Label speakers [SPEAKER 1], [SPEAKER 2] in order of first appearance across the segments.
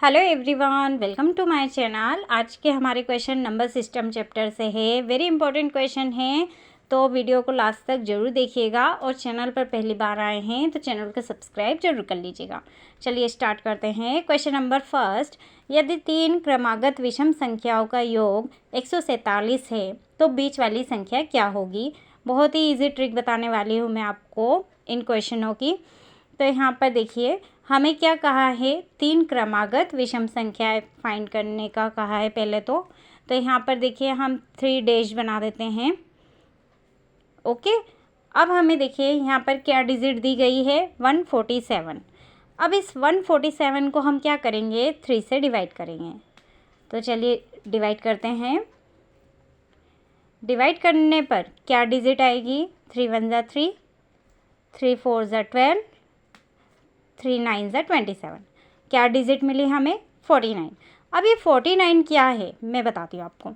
[SPEAKER 1] Hello everyone, welcome to my channel. आज के हमारे क्वेश्चन नंबर सिस्टम चैप्टर से है। वेरी इंपॉर्टेंट क्वेश्चन है, तो वीडियो को लास्ट तक जरूर देखिएगा। और चैनल पर पहली बार आए हैं तो चैनल को सब्सक्राइब जरूर कर लीजिएगा। चलिए स्टार्ट करते हैं। क्वेश्चन नंबर फर्स्ट, यदि 3 क्रमागत विषम संख्याओं का योग 147 है तो बीच वाली संख्या क्या होगी। बहुत ही ईजी ट्रिक बताने वाली हूँ मैं आपको इन क्वेश्चनों की। तो यहाँ पर देखिए, हमें क्या कहा है, 3 क्रमागत विषम संख्याएं फाइंड करने का कहा है पहले तो यहाँ पर देखिए हम 3 डैश बना देते हैं। ओके, अब हमें देखिए यहाँ पर क्या डिजिट दी गई है, 147। अब इस 147 को हम क्या करेंगे, 3 से डिवाइड करेंगे। तो चलिए डिवाइड करते हैं। डिवाइड करने पर क्या डिजिट आएगी, 3 1 ज़ा 3, 3 4 ज़ा 12, 3 9 ज़ा 27। क्या डिजिट मिली हमें, 49। अब ये 49 क्या है मैं बताती हूँ आपको।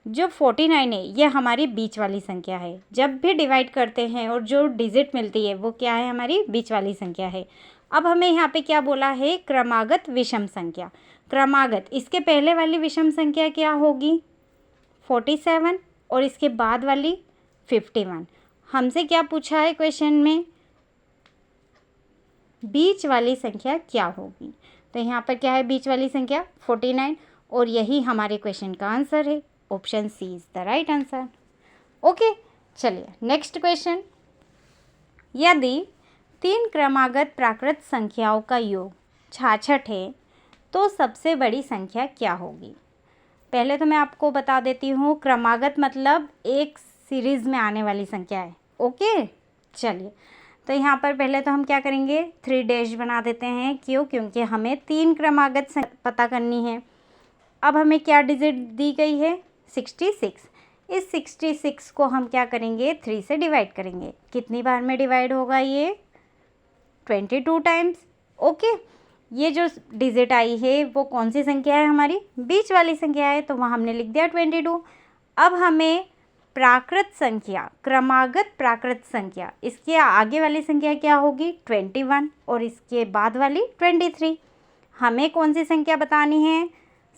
[SPEAKER 1] जो 49 है ये हमारी बीच वाली संख्या है। जब भी डिवाइड करते हैं और जो डिजिट मिलती है वो क्या है, हमारी बीच वाली संख्या है। अब हमें यहाँ पे क्या बोला है, क्रमागत विषम संख्या। क्रमागत, इसके पहले वाली विषम संख्या क्या होगी, 47, और इसके बाद वाली 51। हमसे क्या पूछा है क्वेश्चन में, बीच वाली संख्या क्या होगी। तो यहाँ पर क्या है, बीच वाली संख्या 49, और यही हमारे क्वेश्चन का आंसर है। Option C is the right answer. Okay, चलिए नेक्स्ट क्वेश्चन। यदि 3 क्रमागत प्राकृत संख्याओं का योग 66 है तो सबसे बड़ी संख्या क्या होगी। पहले तो मैं आपको बता देती हूँ, क्रमागत मतलब एक सीरीज में आने वाली संख्या है। ओके, चलिए तो यहाँ पर पहले तो हम क्या करेंगे, 3 डैश बना देते हैं। क्यों, क्योंकि हमें 3 क्रमागत पता करनी है। अब हमें क्या डिजिट दी गई है, 66। इस 66 को हम क्या करेंगे, 3 से डिवाइड करेंगे। कितनी बार में डिवाइड होगा ये, 22 टाइम्स। ओके, ये जो डिजिट आई है वो कौन सी संख्या है, हमारी बीच वाली संख्या है, तो वहाँ हमने लिख दिया 22। अब हमें प्राकृत संख्या, क्रमागत प्राकृत संख्या, इसके आगे वाली संख्या क्या होगी, 21, और इसके बाद वाली 23। हमें कौन सी संख्या बतानी है,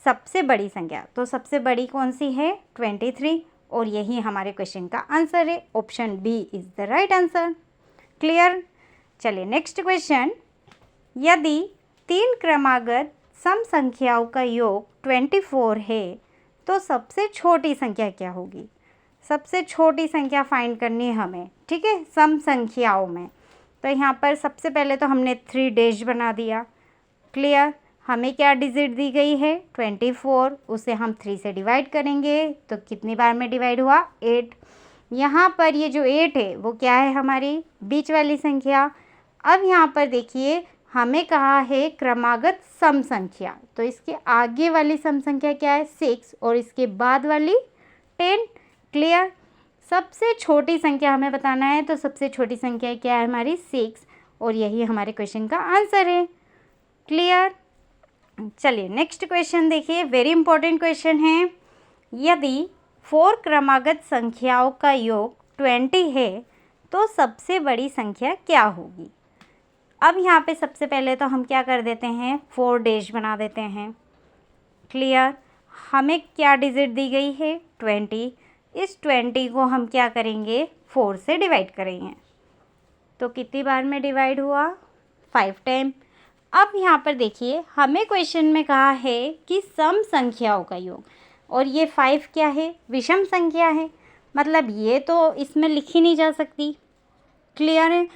[SPEAKER 1] सबसे बड़ी संख्या। तो सबसे बड़ी कौन सी है, 23, और यही हमारे क्वेश्चन का आंसर है। Option B is the right answer. Clear. चलिए नेक्स्ट क्वेश्चन। यदि 3 क्रमागत सम संख्याओं का योग 24 है तो सबसे छोटी संख्या क्या होगी। सबसे छोटी संख्या फाइंड करनी है हमें, ठीक है, सम संख्याओं में। तो यहाँ पर सबसे पहले तो हमने 3 डैश बना दिया। क्लियर। हमें क्या डिजिट दी गई है, 24, उसे हम 3 से डिवाइड करेंगे। तो कितनी बार में डिवाइड हुआ, 8। यहाँ पर ये जो 8 है वो क्या है, हमारी बीच वाली संख्या। अब यहाँ पर देखिए हमें कहा है क्रमागत सम संख्या, तो इसके आगे वाली सम संख्या क्या है, 6, और इसके बाद वाली 10। क्लियर। सबसे छोटी संख्या हमें बताना है, तो सबसे छोटी संख्या क्या है, हमारी 6, और यही हमारे क्वेश्चन का आंसर है। क्लियर। चलिए नेक्स्ट क्वेश्चन देखिए, वेरी इंपॉर्टेंट क्वेश्चन है। यदि 4 क्रमागत संख्याओं का योग 20 है तो सबसे बड़ी संख्या क्या होगी। अब यहाँ पे सबसे पहले तो हम क्या कर देते हैं, 4 डैश बना देते हैं। क्लियर। हमें क्या डिजिट दी गई है, 20। इस 20 को हम क्या करेंगे, 4 से डिवाइड करेंगे। तो कितनी बार में डिवाइड हुआ, 5 टाइम। अब यहाँ पर देखिए हमें क्वेश्चन में कहा है कि सम संख्याओं का योग, और ये 5 क्या है, विषम संख्या है, मतलब ये तो इसमें लिखी नहीं जा सकती। क्लियर है।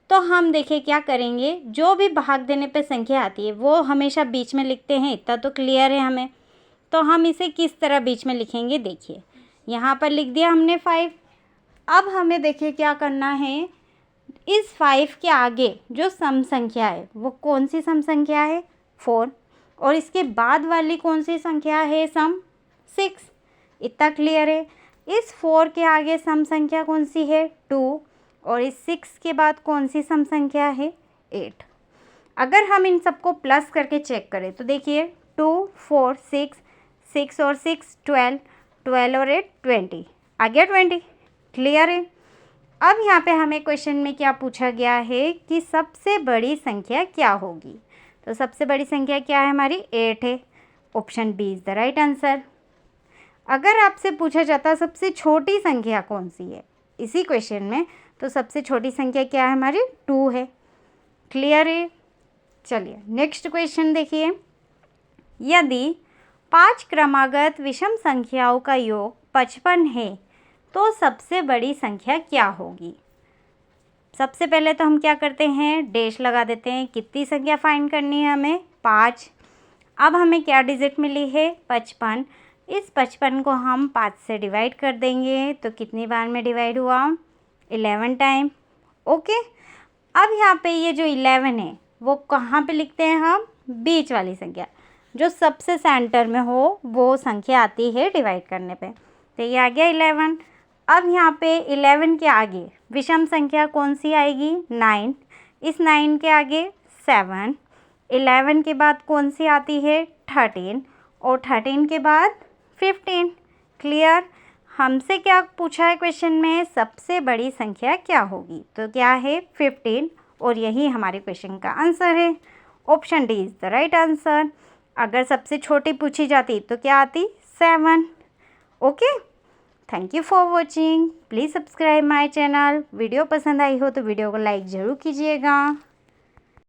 [SPEAKER 1] तो हम देखिए क्या करेंगे, जो भी भाग देने पे संख्या आती है वो हमेशा बीच में लिखते हैं, इतना तो क्लियर है हमें। तो हम इसे किस तरह बीच में लिखेंगे, देखिए यहाँ पर लिख दिया हमने 5। अब हमें देखिए क्या करना है, इस 5 के आगे जो सम संख्या है वो कौन सी सम संख्या है, 4, और इसके बाद वाली कौन सी संख्या है, सम 6। इतना क्लियर है। इस 4 के आगे सम संख्या कौन सी है, 2, और इस 6 के बाद कौन सी सम संख्या है, 8। अगर हम इन सबको प्लस करके चेक करें तो देखिए 2 4 6, 6 और 6 12, 12 और 8 20, आ गया 20। क्लियर है। अब यहाँ पे हमें क्वेश्चन में क्या पूछा गया है कि सबसे बड़ी संख्या क्या होगी। तो सबसे बड़ी संख्या क्या है हमारी 8 है। Option B is the right answer. अगर आपसे पूछा जाता सबसे छोटी संख्या कौन सी है इसी क्वेश्चन में, तो सबसे छोटी संख्या क्या है हमारी 2 है। क्लियर है। चलिए नेक्स्ट क्वेश्चन देखिए। यदि 5 क्रमागत विषम संख्याओं का योग 55 है तो सबसे बड़ी संख्या क्या होगी। सबसे पहले तो हम क्या करते हैं, डैश लगा देते हैं। कितनी संख्या फाइंड करनी है हमें, 5। अब हमें क्या डिजिट मिली है, 55। इस 55 को हम 5 से डिवाइड कर देंगे तो कितनी बार में डिवाइड हुआ, 11 टाइम। ओके, अब यहाँ पे ये जो 11 है वो कहाँ पे लिखते हैं हम, बीच वाली संख्या, जो सबसे सेंटर में हो वो संख्या आती है डिवाइड करने पे। तो ये आ गया 11। अब यहाँ पे 11 के आगे विषम संख्या कौन सी आएगी, 9। इस 9 के आगे 7। 11 के बाद कौन सी आती है, 13। और 13 के बाद 15। क्लियर। हमसे क्या पूछा है क्वेश्चन में, सबसे बड़ी संख्या क्या होगी, तो क्या है 15, और यही हमारे क्वेश्चन का आंसर है। Option D is the right answer. अगर सबसे छोटी पूछी जाती तो क्या आती, 7। Okay, thank you for watching. Please subscribe my channel. Video पसंद आई हो तो वीडियो को लाइक ज़रूर कीजिएगा।